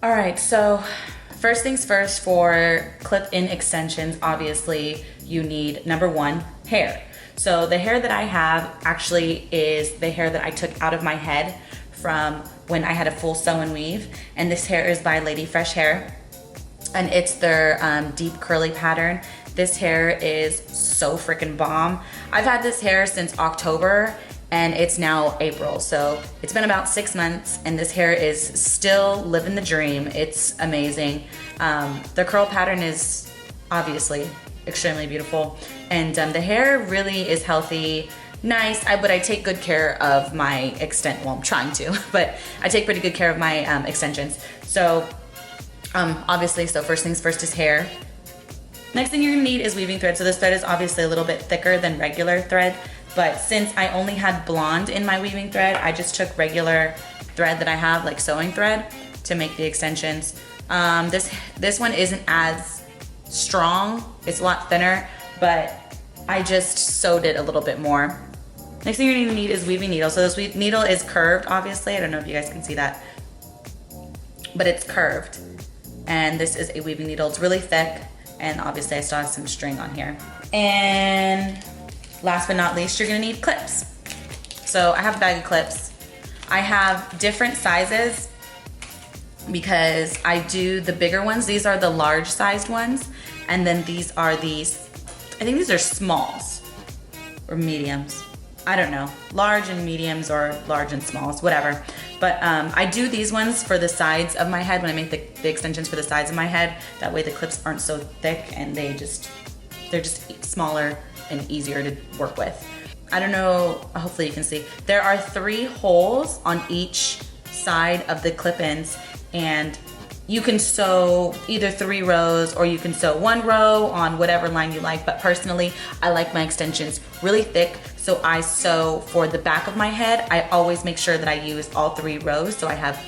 All right, so first things first, for clip-in extensions, obviously you need, number one, hair. So the hair that I have actually is the hair that I took out of my head from when I had a full sew and weave. And this hair is by Lady Fresh Hair, and it's their deep curly pattern. This hair is so freaking bomb. I've had this hair since October and it's now April. So it's been about 6 months and this hair is still living the dream. It's amazing. The curl pattern is obviously extremely beautiful. And the hair really is healthy, nice. But I take good care of my well, I'm trying to, but I take pretty good care of my extensions. So obviously, so first things first is hair. Next thing you're gonna need is weaving thread. So this thread is obviously a little bit thicker than regular thread, but since I only had blonde in my weaving thread, I just took regular thread that I have, like sewing thread, to make the extensions. This one isn't as strong, it's a lot thinner, but I just sewed it a little bit more. Next thing you're gonna need is weaving needle. So this needle is curved, obviously. I don't know if you guys can see that, but it's curved. And this is a weaving needle. It's really thick, and obviously I still have some string on here. And last but not least, you're gonna need clips. So I have a bag of clips. I have different sizes because I do the bigger ones. These are the large sized ones. And then these are these, I think these are smalls or mediums. I don't know, large and mediums or large and smalls, whatever. But I do these ones for the sides of my head when I make the extensions for the sides of my head. That way the clips aren't so thick and they're just smaller and easier to work with. I don't know, hopefully you can see. There are 3 holes on each side of the clip-ins, and you can sew either 3 rows or you can sew 1 row on whatever line you like. But personally, I like my extensions really thick. So I sew for the back of my head. I always make sure that I use all 3 rows, so I have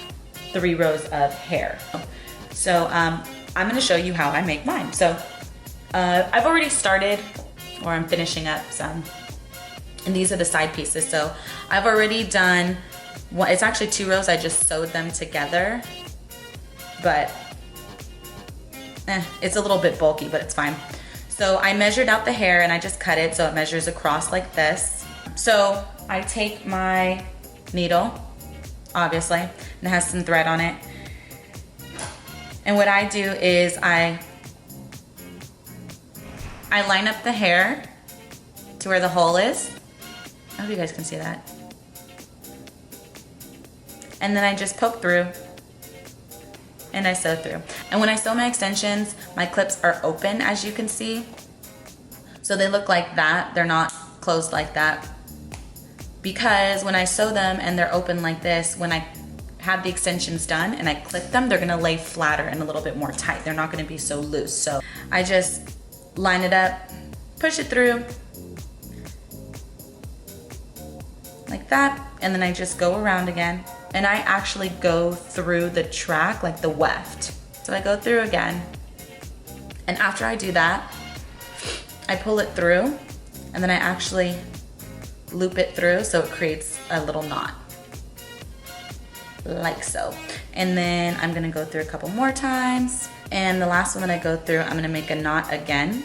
3 rows of hair. So I'm gonna show you how I make mine. So I've already started, or I'm finishing up some, and these are the side pieces. So I've already done, it's actually 2 rows, I just sewed them together, but it's a little bit bulky, but it's fine. So I measured out the hair and I just cut it so it measures across like this. So I take my needle, obviously, and it has some thread on it. And what I do is I line up the hair to where the hole is. I hope you guys can see that. And then I just poke through and I sew through. And when I sew my extensions, my clips are open, as you can see. So they look like that. They're not closed like that. Because when I sew them and they're open like this, when I have the extensions done and I clip them, they're gonna lay flatter and a little bit more tight. They're not gonna be so loose. So I just line it up, push it through, like that, and then I just go around again. And I actually go through the track, like the weft. So I go through again. And after I do that, I pull it through, and then I actually loop it through so it creates a little knot, like so. And then I'm gonna go through a couple more times. And the last one that I go through, I'm gonna make a knot again.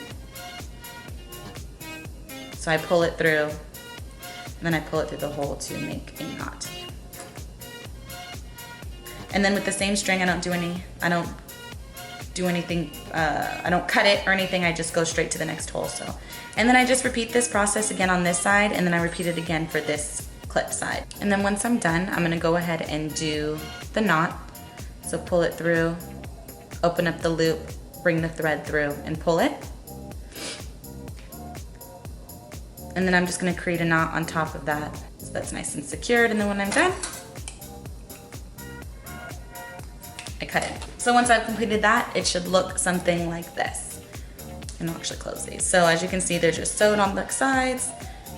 So I pull it through, and then I pull it through the hole to make a knot. And then with the same string, I don't cut it or anything, I just go straight to the next hole. So, and then I just repeat this process again on this side, and then I repeat it again for this clip side. And then once I'm done, I'm gonna go ahead and do the knot. So pull it through, open up the loop, bring the thread through and pull it. And then I'm just gonna create a knot on top of that. So that's nice and secured. And then when I'm done, I cut it. So once I've completed that, it should look something like this. And I'll actually close these. So as you can see, they're just sewed on the sides,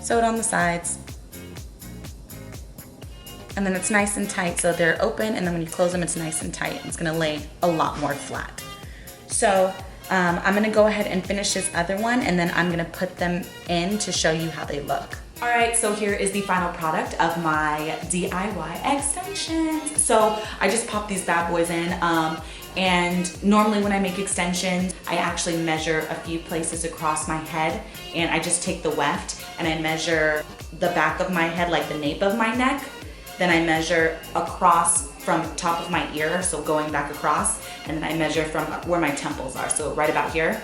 sewed on the sides. And then it's nice and tight, so they're open, and then when you close them, it's nice and tight. It's gonna lay a lot more flat. So I'm gonna go ahead and finish this other one, and then I'm gonna put them in to show you how they look. All right, so here is the final product of my DIY extensions. So I just popped these bad boys in, and normally when I make extensions, I actually measure a few places across my head, and I just take the weft and I measure the back of my head, like the nape of my neck. Then I measure across from top of my ear, so going back across, and then I measure from where my temples are, so right about here.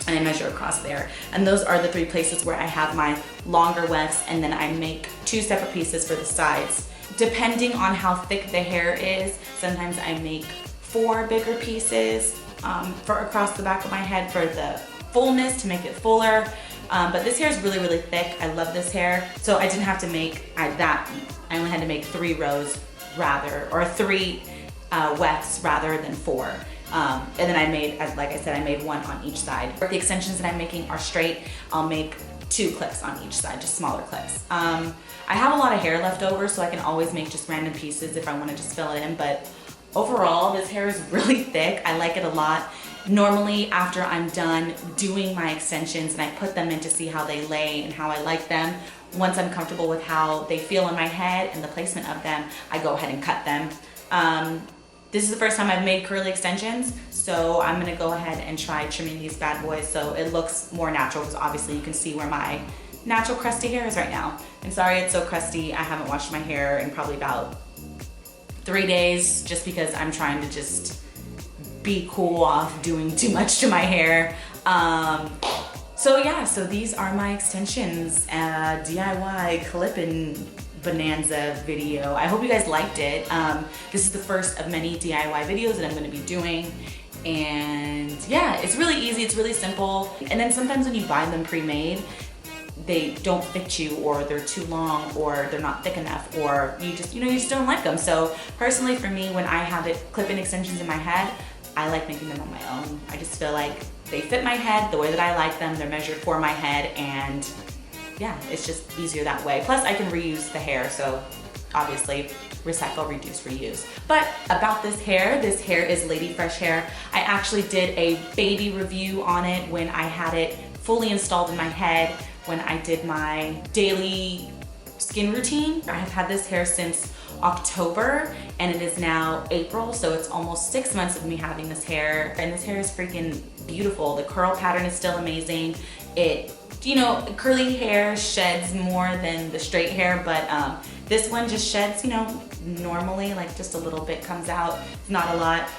And I measure across there. And those are the 3 places where I have my longer wefts, and then I make 2 separate pieces for the sides. Depending on how thick the hair is, sometimes I make 4 bigger pieces for across the back of my head for the fullness, to make it fuller. But this hair is really, really thick. I love this hair. So I didn't have to make that. I only had to make 3 rows rather, or 3 wefts rather than 4. And then I made, like I said, I made 1 on each side. The extensions that I'm making are straight. I'll make 2 clips on each side, just smaller clips. I have a lot of hair left over, so I can always make just random pieces if I want to just fill it in. But overall, this hair is really thick. I like it a lot. Normally, after I'm done doing my extensions and I put them in to see how they lay and how I like them, once I'm comfortable with how they feel in my head and the placement of them, I go ahead and cut them. This is the first time I've made curly extensions, so I'm gonna go ahead and try trimming these bad boys so it looks more natural, because obviously you can see where my natural crusty hair is right now. I'm sorry it's so crusty. I haven't washed my hair in probably about 3 days, just because I'm trying to just be cool off doing too much to my hair. So yeah, so these are my extensions, DIY clip-in bonanza video. I hope you guys liked it. This is the first of many DIY videos that I'm going to be doing, and yeah, it's really easy, it's really simple. And then sometimes when you buy them pre-made, they don't fit you, or they're too long, or they're not thick enough, or you just, you just don't like them. So personally for me, when I have clip-in extensions in my head, I like making them on my own. I just feel like they fit my head the way that I like them. They're measured for my head, and yeah, it's just easier that way. Plus I can reuse the hair, so obviously recycle, reduce, reuse. But about this hair is Lady Fresh hair. I actually did a baby review on it when I had it fully installed in my head, when I did my daily skin routine. I have had this hair since October, and it is now April, so it's almost 6 months of me having this hair, and this hair is freaking beautiful. The curl pattern is still amazing. Curly hair sheds more than the straight hair, but this one just sheds, normally, like just a little bit comes out, not a lot.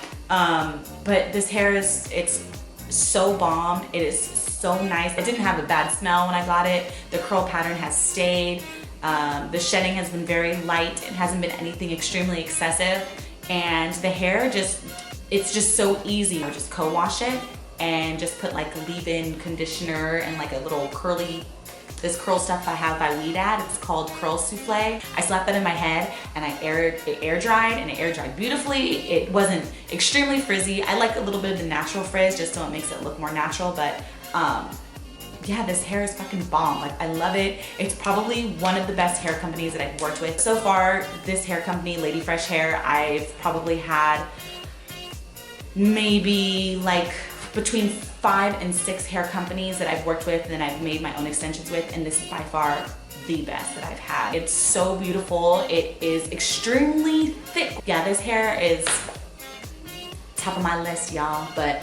But this hair it's so bomb. It is so nice. It didn't have a bad smell when I got it. The curl pattern has stayed. The shedding has been very light. It hasn't been anything extremely excessive. And the hair it's just so easy. I just co-wash it and just put like leave-in conditioner and like a little this curl stuff I have by Weedad. It's called Curl Souffle. I slapped that in my head and it air dried, and it air dried beautifully. It wasn't extremely frizzy. I like a little bit of the natural frizz just so it makes it look more natural, but yeah, this hair is fucking bomb. Like, I love it. It's probably one of the best hair companies that I've worked with. So far, this hair company, Lady Fresh Hair, I've probably had maybe like between 5 and 6 hair companies that I've worked with and I've made my own extensions with, and this is by far the best that I've had. It's so beautiful. It is extremely thick. Yeah, this hair is top of my list, y'all. But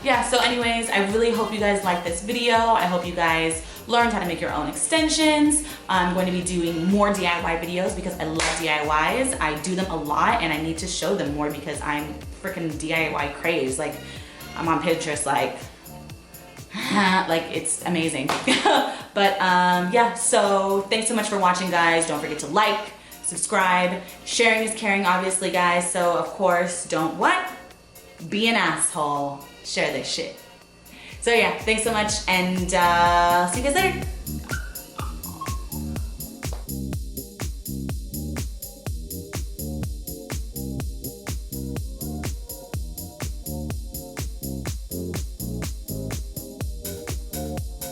yeah, so anyways, I really hope you guys like this video. I hope you guys learned how to make your own extensions. I'm going to be doing more DIY videos because I love DIYs. I do them a lot and I need to show them more because I'm freaking DIY crazed. Like, I'm on Pinterest like it's amazing. But yeah, so thanks so much for watching, guys. Don't forget to like, subscribe. Sharing is caring, obviously, guys. So of course, don't what? Be an asshole. Share this shit. So yeah, thanks so much, and see you guys later.